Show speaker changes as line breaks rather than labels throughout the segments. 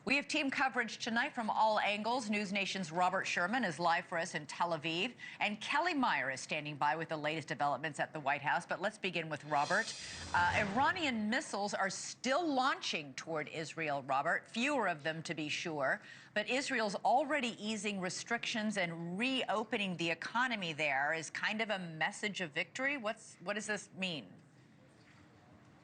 We have team coverage tonight from all angles. NewsNation's Robert Sherman is live for us in Tel Aviv, and Kellie Meyer is standing by with the latest developments at the White House. But let's begin with Robert. Iranian missiles are still launching toward Israel, Robert. Fewer of them, to be sure. But Israel's already easing restrictions and reopening the economy there is kind of a message of victory. What does this mean?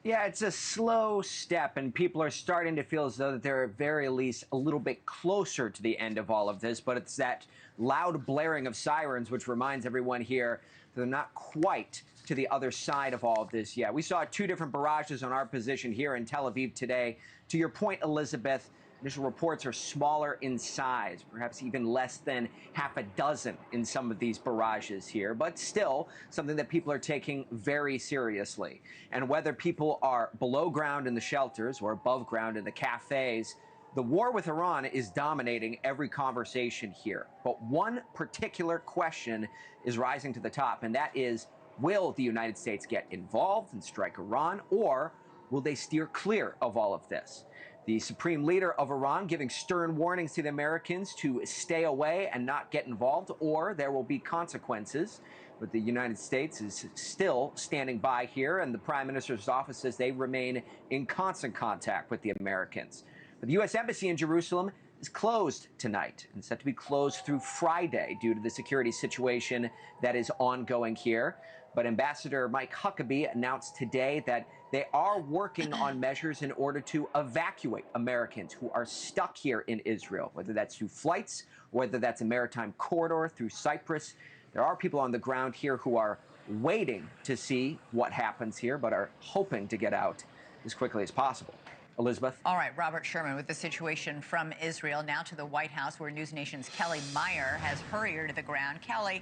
Yeah, it's a slow step, and people are starting to feel as though that they're at very least a little bit closer to the end of all of this. But it's that loud blaring of sirens which reminds everyone here that they're not quite to the other side of all of this yet. We saw 2 different barrages on our position here in Tel Aviv today. To your point, Elizabeth, initial reports are smaller in size, perhaps even less than half a dozen in some of these barrages here, but still something that people are taking very seriously. And whether people are below ground in the shelters or above ground in the cafes, the war with Iran is dominating every conversation here. But one particular question is rising to the top, and that is, will the United States get involved and strike Iran, or will they steer clear of all of this? The supreme leader of Iran giving stern warnings to the Americans to stay away and not get involved, or there will be consequences. But the United States is still standing by here, and the Prime Minister's office says they remain in constant contact with the Americans. But the U.S. Embassy in Jerusalem is closed tonight and set to be closed through Friday due to the security situation that is ongoing here. But Ambassador Mike Huckabee announced today that they are working on measures in order to evacuate Americans who are stuck here in Israel, whether that's through flights, whether that's a maritime corridor through Cyprus. There are people on the ground here who are waiting to see what happens here, but are hoping to get out as quickly as possible. Elizabeth?
All right, Robert Sherman with the situation from Israel. Now to the White House, where NewsNation's Kellie Meyer has hurried to the ground. Kellie,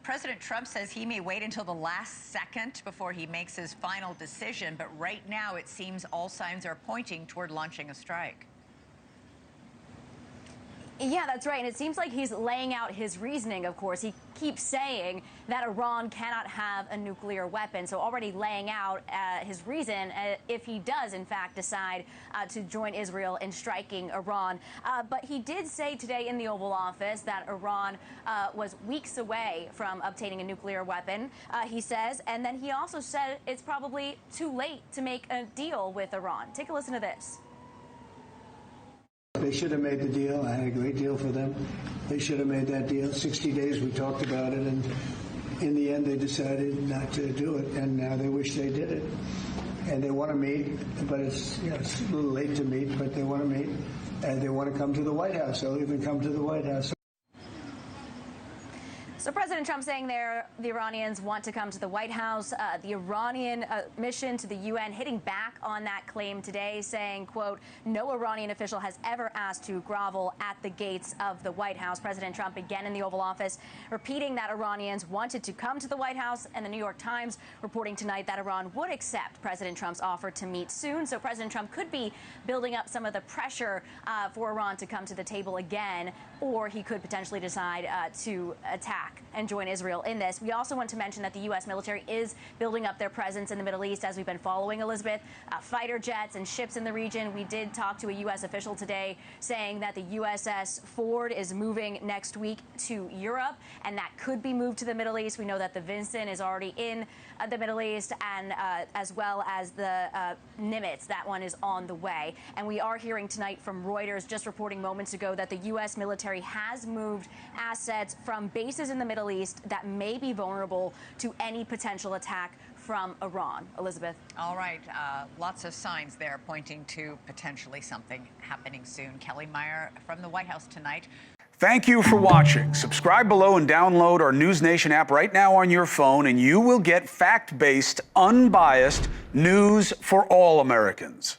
President Trump says he may wait until the last second before he makes his final decision, but right now it seems all signs are pointing toward launching a strike.
Yeah, that's right. And it seems like he's laying out his reasoning, of course. He keeps saying that Iran cannot have a nuclear weapon. So already laying out his reason if he does, in fact, decide to join Israel in striking Iran. But he did say today in the Oval Office that Iran was weeks away from obtaining a nuclear weapon, he says. And then he also said it's probably too late to make a deal with Iran. Take a listen to this.
They should have made the deal. I had a great deal for them. They should have made that deal. 60 days we talked about it, and in the end they decided not to do it, and now they wish they did it. And they want to meet, but it's a little late to meet, but they want to meet, and they want to come to the White House. They'll even come to the White House.
So President Trump saying there the Iranians want to come to the White House. The Iranian mission to the UN hitting back on that claim today, saying, quote, no Iranian official has ever asked to grovel at the gates of the White House. President Trump again in the Oval Office repeating that Iranians wanted to come to the White House, and the New York Times reporting tonight that Iran would accept President Trump's offer to meet soon. So President Trump could be building up some of the pressure for Iran to come to the table again, or he could potentially decide to attack and join Israel in this. We also want to mention that the U.S. military is building up their presence in the Middle East, as we've been following, Elizabeth. Fighter jets and ships in the region. We did talk to a U.S. official today saying that the USS Ford is moving next week to Europe, and that could be moved to the Middle East. We know that the Vincent is already in the Middle East, and as well as the Nimitz. That one is on the way. And we are hearing tonight from Reuters, just reporting moments ago, that the U.S. military has moved assets from bases in the Middle East that may be vulnerable to any potential attack from Iran. Elizabeth.
All right. Lots of signs there pointing to potentially something happening soon. Kellie Meyer from the White House tonight.
Thank you for watching. Subscribe below and download our NewsNation app right now on your phone, and you will get fact-based, unbiased news for all Americans.